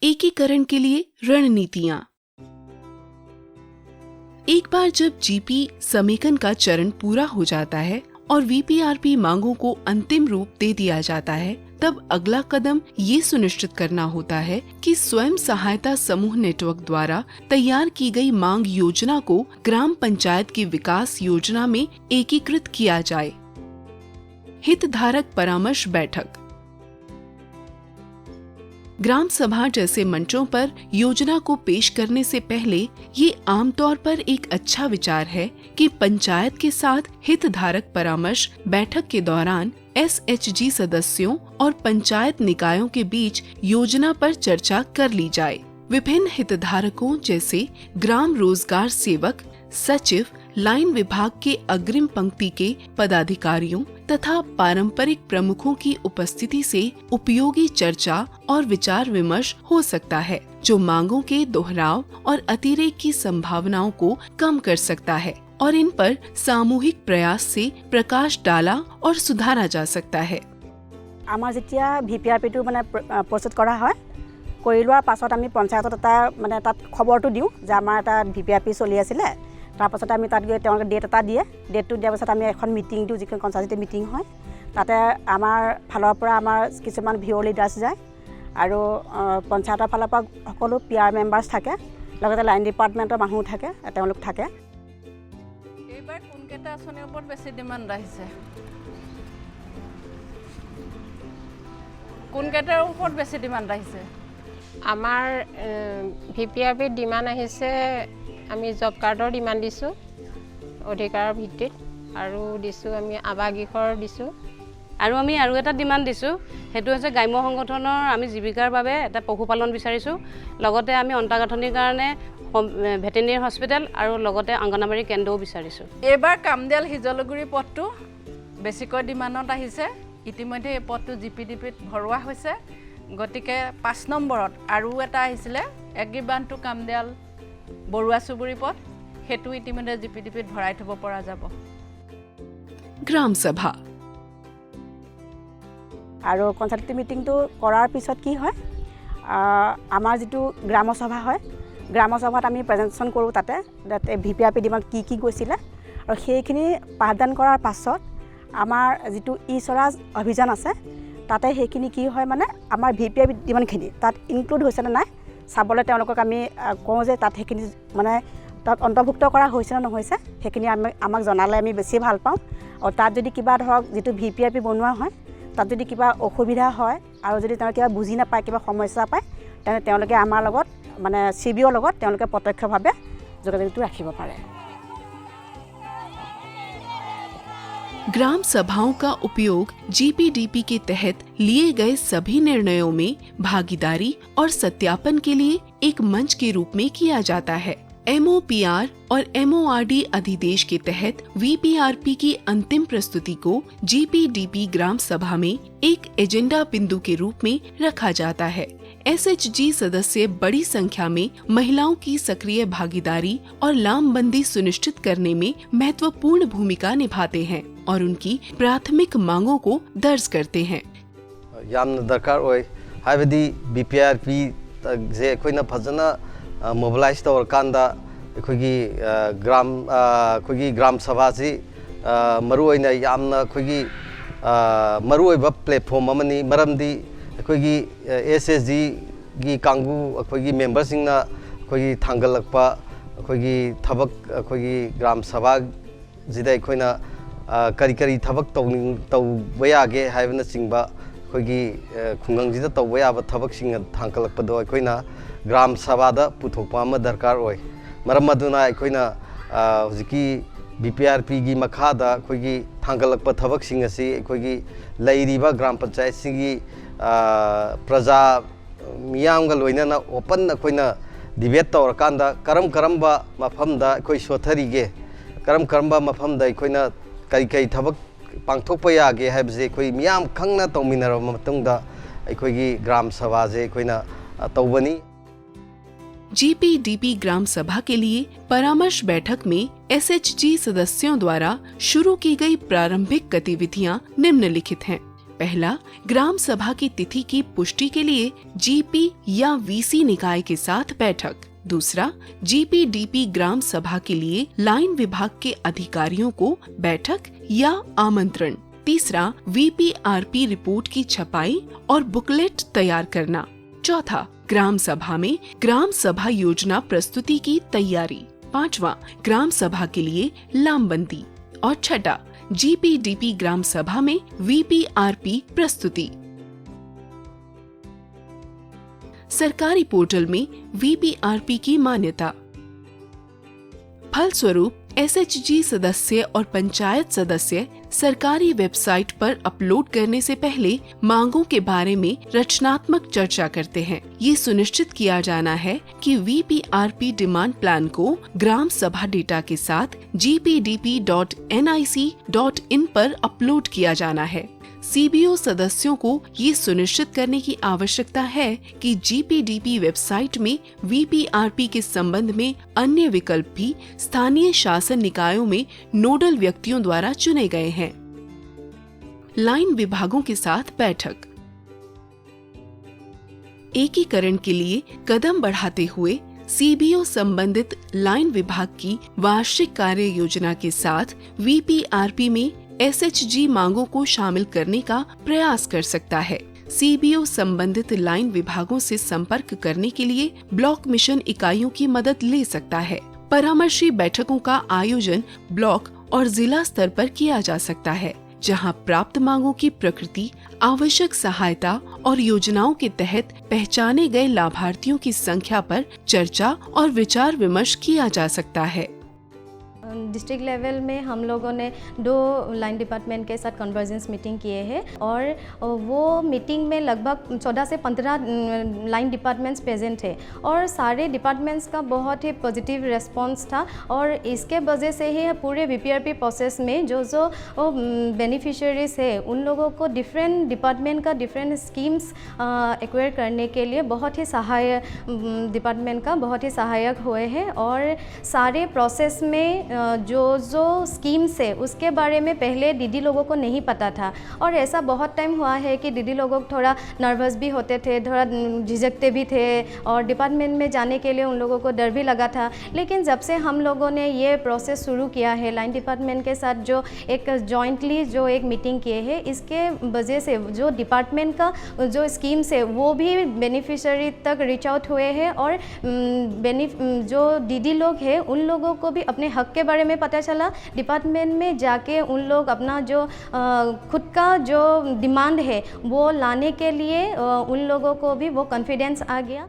एकीकरण के लिए रणनीतियां। एक बार जब जीपी समेकन का चरण पूरा हो जाता है और वीपीआरपी मांगों को अंतिम रूप दे दिया जाता है, तब अगला कदम ये सुनिश्चित करना होता है कि स्वयं सहायता समूह नेटवर्क द्वारा तैयार की गई मांग योजना को ग्राम पंचायत की विकास योजना में एकीकृत किया जाए। हितधारक परामर्श बैठक। ग्राम सभा जैसे मंचों पर योजना को पेश करने से पहले ये आमतौर पर एक अच्छा विचार है कि पंचायत के साथ हितधारक परामर्श बैठक के दौरान एसएचजी सदस्यों और पंचायत निकायों के बीच योजना पर चर्चा कर ली जाए। विभिन्न हितधारकों जैसे ग्राम रोजगार सेवक, सचिव, लाइन विभाग के अग्रिम पंक्ति के पदाधिकारियों तथा पारंपरिक प्रमुखों की उपस्थिति से उपयोगी चर्चा और विचार विमर्श हो सकता है, जो मांगों के दोहराव और अतिरेक की संभावनाओं को कम कर सकता है और इन पर सामूहिक प्रयास से प्रकाश डाला और सुधारा जा सकता है। आमार जेतिया ভিপিআৰপিটো মানে প্ৰস্তুত কৰা হয়, কৰি লোৱাৰ পাছত আমি পঞ্চায়তত এটা মানে তাত খবৰটো দিওঁ যে আমাৰ এটা ভিপিআৰপি চলি আছিলে। তাৰপাছত আমি তাত গৈ তেওঁলোকে ডেট এটা দিয়ে, ডেটটো দিয়াৰ পাছত আমি এখন মিটিং দিওঁ, যিখন কনচালটেটিভ মিটিং হয়। তাতে আমাৰ ফালৰ পৰা আমাৰ কিছুমান ভিঅ' লিডাৰ্ছ যায় আৰু পঞ্চায়তৰ ফালৰ পৰা সকলো পিআৰ মেম্বাৰ্ছ থাকে, লগতে লাইন ডিপাৰ্টমেণ্টৰ মানুহ থাকে, তেওঁলোক থাকে। এইবাৰ কোনকেইটা আঁচনিৰ ওপৰত বেছি ডিমাণ্ড আহিছে? কোনকেইটাৰ ওপৰত বেছি ডিমাণ্ড আহিছে? আমাৰ ভিপিআৰপি ডিমাণ্ড আহিছে, আমি জব কাৰ্ডৰ ডিমাণ্ড দিছোঁ অধিকাৰৰ ভিত্তিত, আৰু দিছোঁ আমি আৱাসগৃহৰ দিছোঁ। আৰু আমি আৰু এটা ডিমাণ্ড দিছোঁ, সেইটো হৈছে গ্ৰাম্য সংগঠনৰ আমি জীৱিকাৰ বাবে এটা পশুপালন বিচাৰিছোঁ। লগতে আমি অন্তঃগাঁথনিৰ কাৰণে ভেটেৰিনেৰী হস্পিটেল আৰু লগতে অংগনবাড়ী কেন্দ্ৰও বিচাৰিছোঁ। এইবাৰ কামদিয়াল হিজলগুৰি পথটো বেছিকৈ ডিমাণ্ডত আহিছে। ইতিমধ্যে এই পথটো জিপিডিপিত ভৰোৱা হৈছে, গতিকে 5 নম্বৰত আৰু এটা আহিছিলে এগ্ৰিবান টু কামদিয়াল বৰুৱা চুবুৰী পথ, সেইটো ইতিমধ্যে জিপিডিপিত ভৰাই থব পৰা যাব। গ্রাম সভা আৰু কনচালটেটিভ মিটিংটো কৰাৰ পিছত কি হয়, আমাৰ যিটো গ্ৰাম সভা হয়, গ্ৰাম সভাত আমি প্ৰেজেণ্টেশ্যন কৰোঁ। তাতে ভিপিআৰপি ডিমাণ্ড কি কি গৈছিলে আৰু সেইখিনি পাঠদান কৰাৰ পাছত আমাৰ যিটো ই স্বৰাজ অভিযান আছে, তাতে সেইখিনি কি হয় মানে আমাৰ ভিপিআৰপি ডিমাণ্ডখিনি তাত ইনক্লুড হৈছেনে নাই চাবলৈ তেওঁলোকক আমি কওঁ যে তাত সেইখিনি মানে তাত অন্তৰ্ভুক্ত কৰা হৈছে নে নহৈছে, সেইখিনি আমাক জনালে আমি বেছি ভাল পাওঁ। আৰু তাত যদি কিবা ধৰক যিটো ভিপিআৰপি বনোৱা হয়, তাত যদি কিবা অসুবিধা হয় আৰু যদি তেওঁলোকে কিবা বুজি নাপায়, কিবা সমস্যা পায়, তেনে তেওঁলোকে আমাৰ লগত মানে চিবিঅ'ৰ লগত তেওঁলোকে প্ৰত্যক্ষভাৱে যোগাযোগটো ৰাখিব পাৰে। ग्राम सभाओं का उपयोग जीपीडीपी के तहत लिए गए सभी निर्णयों में भागीदारी और सत्यापन के लिए एक मंच के रूप में किया जाता है। एमओपीआर और एमओआरडी अधिदेश के तहत वीपीआरपी की अंतिम प्रस्तुति को जीपीडीपी ग्राम सभा में एक एजेंडा बिंदु के रूप में रखा जाता है। एसएचजी सदस्य बड़ी संख्या में महिलाओं की सक्रिय भागीदारी और लामबंदी सुनिश्चित करने में महत्वपूर्ण भूमिका निभाते हैं और उनकी प्राथमिक मांगों को दर्ज करते हैं। यामना दरकार होय हाइबदी बीपीआरपी जे अखोइना फजना मोबिलाइज तौरकांदा अखोगी ग्राम सभा से मरुओइना यामना अखोगी मरुओइबा प्लेटफॉर्म अमनी मरमदी अखोगी एसएसजी की कांगू अखोगी मेंबरसिंगना अखोगी थांगलकपा अखोगी थबक अखोगी ग्राम सभा जिदा अखोइना करी करी थबक तौबा यागे हाइबना चिंबा अखोगी खुंगंगजिदा तौबा याबा थबकसिंग थांगलकपदो अखोइना ग्राम सभादा पुथोकपा अमा दरकार होय। मरम अदुना अखोइना हुजिकी बीपीआरपी की मखादा अखोगी थांगलकपा थबकसिंग असि अखोगी लैरिबा ग्राम पंचायत सिंगी प्रजा मियामगा लोइनना ओपन अखोइना डिबेट तौरकांदा करम करम्बा मफमदा अखोई सोथरीगे, करम करम्बा मफमदा अखोइना कई कई थबक पांथोकपा यागे हाइबसे अखोई मियाम खंगना तौमिनरबा मतुंगदा अखोगी ग्राम सभा से अखोइना तौबनी। जीपीडीपी ग्राम सभा के लिए परामर्श बैठक में एसएचजी सदस्यों द्वारा शुरू की गई प्रारंभिक गतिविधियां निम्नलिखित हैं। पहला, ग्राम सभा की तिथि की पुष्टि के लिए जीपी या वीसी निकाय के साथ बैठक। दूसरा, जीपीडीपी ग्राम सभा के लिए लाइन विभाग के अधिकारियों को बैठक या आमंत्रण। तीसरा, वीपीआरपी रिपोर्ट की छपाई और बुकलेट तैयार करना। चौथा, ग्राम सभा में ग्राम सभा योजना प्रस्तुति की तैयारी। पांचवा, ग्राम सभा के लिए लामबंदी। और छठा, जीपीडीपी ग्राम सभा में वीपीआरपी प्रस्तुति। सरकारी पोर्टल में वीपीआरपी की मान्यता। फलस्वरूप एसएचजी सदस्य और पंचायत सदस्य सरकारी वेबसाइट पर अपलोड करने से पहले मांगों के बारे में रचनात्मक चर्चा करते हैं। ये सुनिश्चित किया जाना है कि वीपीआरपी डिमांड प्लान को ग्राम सभा डेटा के साथ gpdp.nic.in पर अपलोड किया जाना है। सीबीओ सदस्यों को ये सुनिश्चित करने की आवश्यकता है कि जीपीडीपी वेबसाइट में वीपीआरपी के संबंध में अन्य विकल्प भी स्थानीय शासन निकायों में नोडल व्यक्तियों द्वारा चुने गए हैं। लाइन विभागों के साथ बैठक। एकीकरण के लिए कदम बढ़ाते हुए सीबीओ संबंधित लाइन विभाग की वार्षिक कार्य योजना के साथ वीपीआरपी में एसएचजी मांगों को शामिल करने का प्रयास कर सकता है। सीबीओ संबंधित लाइन विभागों से संपर्क करने के लिए ब्लॉक मिशन इकाइयों की मदद ले सकता है। परामर्शी बैठकों का आयोजन ब्लॉक और जिला स्तर पर किया जा सकता है, जहां प्राप्त मांगों की प्रकृति, आवश्यक सहायता और योजनाओं के तहत पहचाने गए लाभार्थियों की संख्या पर चर्चा और विचार विमर्श किया जा सकता है। डिस्ट्रिक्ट लेवल में हम लोगों ने 2 लाइन डिपार्टमेंट के साथ कन्वर्जेंस मीटिंग किए हैं और वो मीटिंग में लगभग 14 से 15 लाइन डिपार्टमेंट्स प्रेजेंट थे और सारे डिपार्टमेंट्स का बहुत ही पॉजिटिव रिस्पांस था और इसके वजह से ही पूरे वीपीआरपी प्रोसेस में जो बेनिफिशियरीज है उन लोगों को डिफरेंट डिपार्टमेंट का डिफरेंट स्कीम्स एक्वायर करने के लिए बहुत ही सहायक डिपार्टमेंट का बहुत ही सहायक हुए हैं और सारे प्रोसेस में जो स्कीम्स है उसके बारे में पहले दीदी लोगों को नहीं पता था और ऐसा बहुत टाइम हुआ है कि दीदी लोगों थोड़ा नर्वस भी होते थे, थोड़ा झिझकते भी थे और डिपार्टमेंट में जाने के लिए उन लोगों को डर भी लगा था। लेकिन जब से हम लोगों ने ये प्रोसेस शुरू किया है लाइन डिपार्टमेंट के साथ जो एक जॉइंटली जो एक मीटिंग किए हैं, इसके वजह से जो डिपार्टमेंट का जो स्कीम्स है वो भी बेनिफिशियरी तक रीच आउट हुए हैं और जो दीदी लोग हैं उन लोगों को भी अपने हक के बारे में पता चला। डिपार्टमेंट में जाके उन लोग अपना जो खुद का जो डिमांड है वो लाने के लिए उन लोगों को भी वो कॉन्फिडेंस आ गया।